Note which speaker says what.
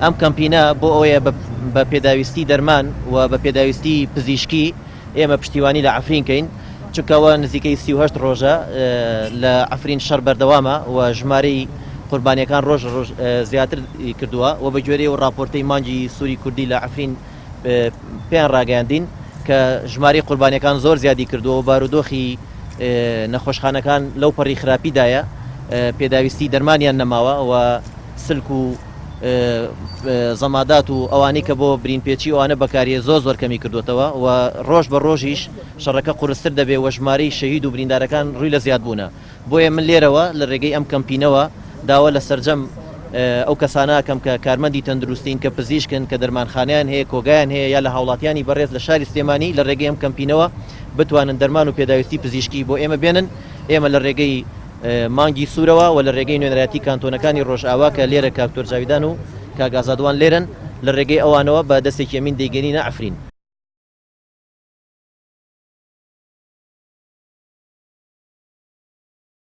Speaker 1: ئەم کەمپینە بۆ ئەوەیە بە پێداویستی دەرمان و بە پێداویستی پزیشکی ئێمە پشتیوانی لە عفرینکەین چونکەوە نزیکەی 38 ڕۆژە لە عفرین شەڕ بەردەوامە و ژمارەی قوربانیەکان ڕۆژ زیاتر کردووە و بە گوێرەی و راپۆرتەی مانگی سووری کوردی لە عفرین پێیان ڕاگەاندین کە ژمارەی قوربانیەکان زۆر زیادی کردووە و بارودۆخی نەخۆشخانەکان لەو پەڕی خراپیدایە پێداویستی دەرمانیان نەماوە و سلک و زەمادات و ئەوانەی کە بۆ برینپێچی ئەوانە بەکاریە زۆر کەمی کردوێتەوە و ڕۆژ بە ڕۆژیش شەڕەکە قورستر دەبێ و ژمارەی شەهید و بریندارەکان ڕووی لە زیاد بوونە بۆیە من لێرەوە لە ڕێگەی ئەم کەمپینەوە داوە لە سەرجەم ئەو کەسانەکەم کە کارمەندی تەندروستین کە پزیشکن کە دەرمانخانیان هەیە کۆگایان هەیە یا لە هاوڵاتیانی بەڕێز لە شاری سلێمانی لە ڕێگەی ئەم کەمپینەوە بتوانن دەرمان و پێداویستی پزیشکی بۆ ئێمە بێنن ئێمە لە ڕێگەی مانگی سوورەوە و لە ڕێگەی نوێنەرەتی کانتۆنەکانی ڕۆژئاوا کە لێرە کاکتۆر جاویدان و کاگازادوان لێرن لە ڕێگەی ئەوانەوە بە دەستێکی ئەمین دەیگەنینە عفرین.